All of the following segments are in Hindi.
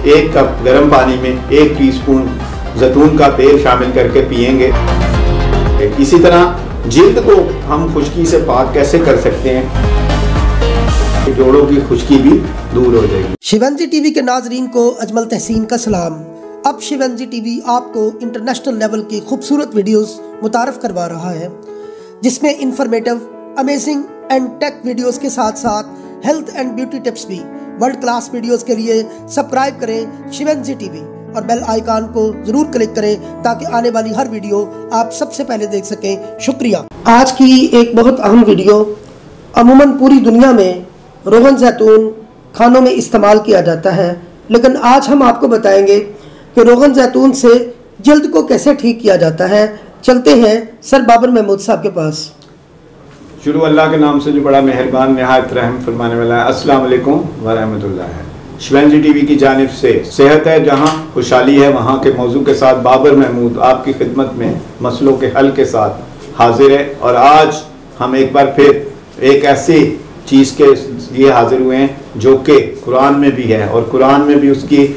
1 कप गर्म पानी में 1 टीस्पून जैतून का तेल शामिल करके पिएंगे। इसी तरह जिल्द को हम खुश्की से पाक कैसे कर सकते हैं, जोड़ों की खुश्की भी दूर हो जाएगी। शिवंजी टीवी के नाजरीन को अजमल तहसीन का सलाम। अब शिवंजी टीवी आपको इंटरनेशनल लेवल की खूबसूरत वीडियोस मुतारफ करवा रहा है, जिसमें informative, amazing and take videos के साथ साथ हेल्थ एंड ब्यूटी टिप्स भी। वर्ल्ड क्लास वीडियोस के लिए सब्सक्राइब करें शिवंजी टीवी और बेल आइकन को जरूर क्लिक करें ताकि आने वाली हर वीडियो आप सबसे पहले देख सकें। शुक्रिया। आज की एक बहुत अहम वीडियो। अमूमन पूरी दुनिया में रोगन जैतून खानों में इस्तेमाल किया जाता है, लेकिन आज हम आपको बताएंगे कि रोगन जैतून से जल्द को कैसे ठीक किया जाता है। चलते हैं सर बाबर महमूद साहब के पास। शुरू अल्लाह के नाम से जो बड़ा मेहरबान निहायत रहम फरमाने वाला है। अस्सलाम वालेकुम व रहमतुल्लाह। शिवंजी टीवी की जानिब से सेहत है जहाँ खुशहाली है वहाँ के मौजू के साथ बाबर महमूद आपकी खिदमत में मसलों के हल के साथ हाजिर है। और आज हम एक बार फिर एक ऐसी चीज़ के लिए हाजिर हुए हैं जो कि कुरान में भी है और कुरान में भी उसकी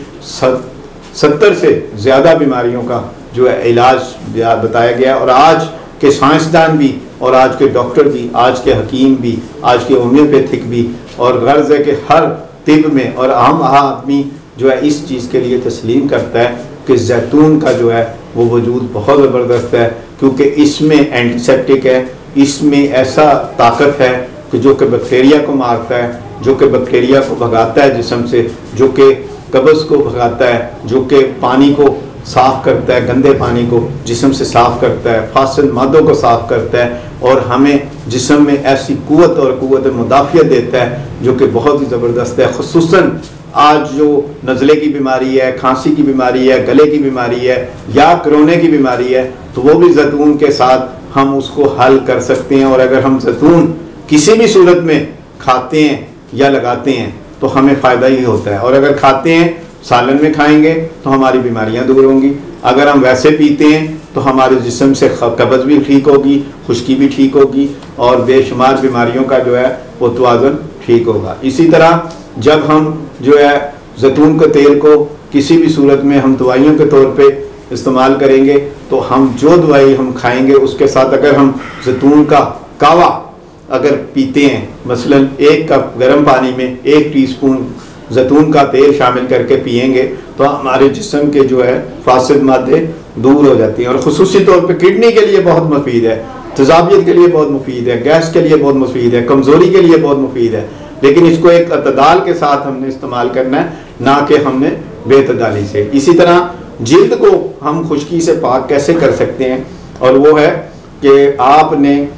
70 से ज़्यादा बीमारियों का जो है इलाज बताया गया। और आज के साइंसदान भी और आज के डॉक्टर भी, आज के हकीम भी, आज के होम्योपैथिक भी, और गर्ज है कि हर तिब में और आम आदमी जो है इस चीज़ के लिए तस्लीम करता है कि जैतून का जो है वो वजूद बहुत ज़बरदस्त है, क्योंकि इसमें एंटीसेप्टिक है, इसमें ऐसा ताकत है कि जो कि बैक्टीरिया को मारता है, जो कि बैक्टीरिया को भगाता है जिस्म से, जो कि कब्ज़ को भगाता है, जो कि पानी को साफ़ करता है, गंदे पानी को जिस्म से साफ़ करता है, फासिद मादों को साफ़ करता है और हमें जिस्म में ऐसी कुव्वत और कुव्वत मुदाफ़ियत देता है जो कि बहुत ही ज़बरदस्त है। ख़ुसूसन आज जो नज़ले की बीमारी है, खांसी की बीमारी है, गले की बीमारी है या कोरोना की बीमारी है, तो वो भी जैतून के साथ हम उसको हल कर सकते हैं। और अगर हम जैतून किसी भी सूरत में खाते हैं या लगाते हैं तो हमें फ़ायदा ही होता है। और अगर खाते हैं, सालन में खाएंगे तो हमारी बीमारियां दूर होंगी। अगर हम वैसे पीते हैं तो हमारे जिस्म से कब्ज़ भी ठीक होगी, खुश्की भी ठीक होगी और बेशुमार बीमारियों का जो है वो तवाज़ुन ठीक होगा। इसी तरह जब हम जो है जैतून के तेल को किसी भी सूरत में हम दवाइयों के तौर पे इस्तेमाल करेंगे तो हम जो दवाई हम खाएंगे उसके साथ अगर हम जैतून का कावा अगर पीते हैं, मसलन 1 कप गर्म पानी में 1 टीस्पून जैतून का तेल शामिल करके पिएंगे तो हमारे जिस्म के जो है फासिद मादे दूर हो जाती हैं। और ख़ुसूसी तौर पे किडनी के लिए बहुत मुफीद है, तेज़ाबियत के लिए बहुत मुफीद है, गैस के लिए बहुत मुफीद है, कमज़ोरी के लिए बहुत मुफीद है। लेकिन इसको एक अतदाल के साथ हमने इस्तेमाल करना है, ना कि हमने बेतदाली से। इसी तरह जिल्द को हम खुश्की से पाक कैसे कर सकते हैं, और वो है कि आपने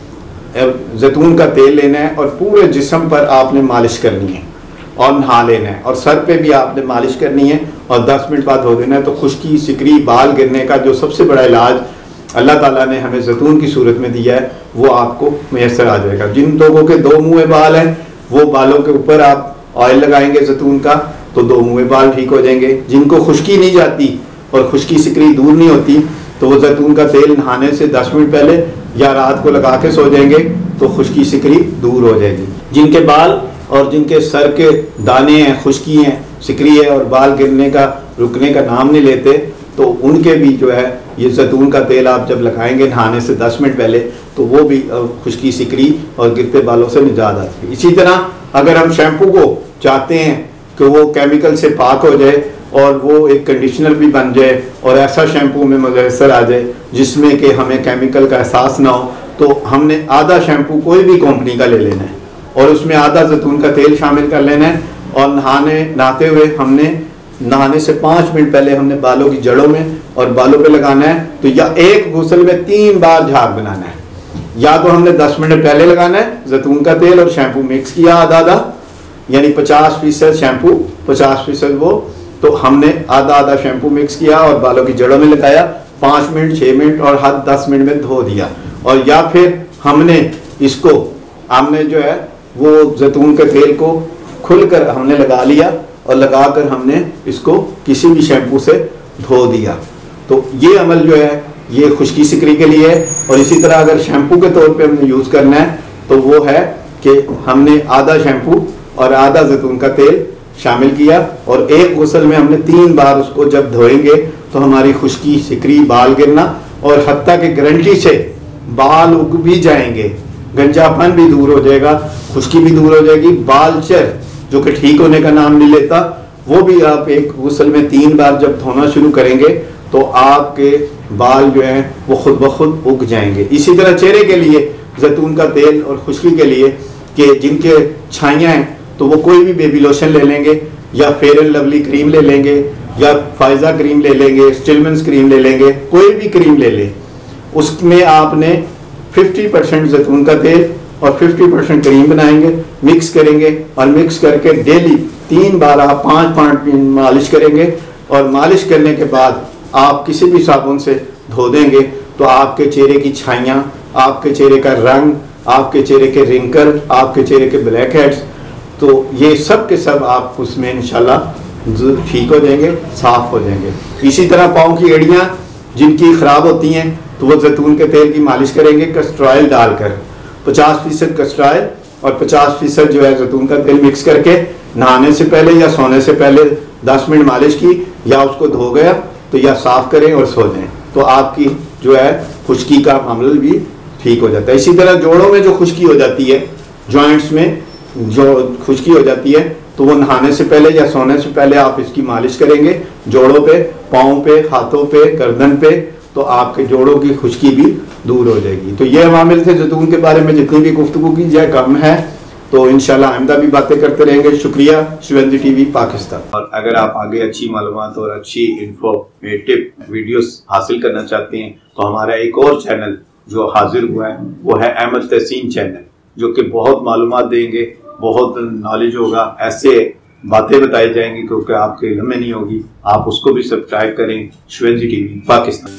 जैतून का तेल लेना है और पूरे जिस्म पर आपने मालिश करनी है और नहा लेना है और सर पे भी आपने मालिश करनी है और 10 मिनट बाद धो देना है। तो खुश्की, सिकरी, बाल गिरने का जो सबसे बड़ा इलाज अल्लाह ताला ने हमें जैतून की सूरत में दिया है वो आपको मैसर आ जाएगा। जिन लोगों के 2 मुँहे बाल हैं वो बालों के ऊपर आप ऑयल लगाएंगे जैतून का तो 2 मुँहे बाल ठीक हो जाएंगे। जिनको खुश्की नहीं जाती और खुश्की सिकरी दूर नहीं होती तो वो जैतून का तेल नहाने से 10 मिनट पहले या रात को लगा के सो जाएंगे तो खुश्की सिकरी दूर हो जाएगी। जिनके बाल और जिनके सर के दाने हैं, खुश्की हैं, सिकरी है और बाल गिरने का रुकने का नाम नहीं लेते तो उनके भी जो है ये जैतून का तेल आप जब लगाएंगे नहाने से 10 मिनट पहले तो वो भी खुश्की, सिकरी और गिरते बालों से निजात आती है। इसी तरह अगर हम शैम्पू को चाहते हैं कि वो केमिकल से पाक हो जाए और वो एक कंडीशनर भी बन जाए और ऐसा शैम्पू में मुयस्सर आ जाए जिसमें कि हमें केमिकल का एहसास ना हो, तो हमने आधा शैम्पू कोई भी कंपनी का ले लेना है और उसमें आधा जैतून का तेल शामिल कर लेना है और नहाते हुए हमने नहाने से 5 मिनट पहले हमने बालों की जड़ों में और बालों पे लगाना है। तो या एक गुस्ल में 3 बार झाग बनाना है, या तो हमने 10 मिनट पहले लगाना है जैतून का तेल और शैम्पू मिक्स किया आधा, यानी 50% शैम्पू 50% वो, तो हमने आधा शैम्पू मिक्स किया और बालों की जड़ों में लगाया, 5 मिनट 6 मिनट और हद 10 मिनट में धो दिया। और या फिर हमने जो है वो जैतून के तेल को खुलकर हमने लगा लिया और लगाकर हमने इसको किसी भी शैम्पू से धो दिया। तो ये अमल जो है ये खुश्की सिकरी के लिए है। और इसी तरह अगर शैम्पू के तौर पे हमने यूज़ करना है तो वो है कि हमने आधा शैम्पू और आधा जैतून का तेल शामिल किया और एक गुस्ल में हमने 3 बार उसको जब धोएंगे तो हमारी खुश्की, सिकरी, बाल गिरना और हत्ता की गारंटी से बाल उग भी जाएंगे, गंजापन भी दूर हो जाएगा, खुश्की भी दूर हो जाएगी। बालचर जो कि ठीक होने का नाम नहीं लेता, वो भी आप एक गुस्ल में 3 बार जब धोना शुरू करेंगे तो आपके बाल जो हैं वो खुद ब खुद उग जाएंगे। इसी तरह चेहरे के लिए जैतून का तेल और खुश्की के लिए कि जिनके छाइयाँ हैं तो वो कोई भी बेबी लोशन ले लेंगे या फेयर एंड लवली क्रीम ले लेंगे या फायजा क्रीम ले लेंगे, स्टिलमेंस क्रीम ले लेंगे, कोई भी क्रीम ले लें। उसमें आपने 50% जैतून का तेल और 50% क्रीम बनाएंगे, मिक्स करेंगे और मिक्स करके डेली 3 बार आप 5 मिनट मालिश करेंगे और मालिश करने के बाद आप किसी भी साबुन से धो देंगे तो आपके चेहरे की छाइयाँ, आपके चेहरे का रंग, आपके चेहरे के रिंकल, आपके चेहरे के ब्लैक हेड्स, तो ये सब के सब आप उसमें इंशाल्लाह ठीक हो जाएंगे, साफ हो जाएंगे। इसी तरह पाँव की एड़ियाँ जिनकी ख़राब होती हैं तो वो जैतून के तेल की मालिश करेंगे कस्टर ऑयल डालकर, 50% कस्टर ऑयल और 50% जो है जैतून का तेल मिक्स करके नहाने से पहले या सोने से पहले 10 मिनट मालिश की, या उसको धो गया तो या साफ करें और सो जाएं, तो आपकी जो है खुश्की का मामला भी ठीक हो जाता है। इसी तरह जोड़ों में जो खुश्की हो जाती है, जॉइंट्स में जो खुश्की हो जाती है, तो वो नहाने से पहले या सोने से पहले आप इसकी मालिश करेंगे जोड़ों पे, पाँव पे, हाथों पे, गर्दन पे, तो आपके जोड़ों की खुश्की भी दूर हो जाएगी। तो ये अवामिल थे जैतून के बारे में, जितनी भी गुफ्तगू की जाए कम है, तो इंशाल्लाह आइंदा भी बातें करते रहेंगे। शुक्रिया शिवेंजी टीवी पाकिस्तान। और अगर आप आगे अच्छी मालूमात और अच्छी इन्फॉर्मेटिव वीडियोस हासिल करना चाहते हैं तो हमारा एक और चैनल जो हाजिर हुआ है वो है अहमद तहसीन चैनल, जो कि बहुत मालूमात देंगे, बहुत नॉलेज होगा, ऐसे बातें बताई जाएंगी क्योंकि आपके इल्म में नहीं होगी। आप उसको भी सब्सक्राइब करें, शिवेंजी टीवी पाकिस्तान।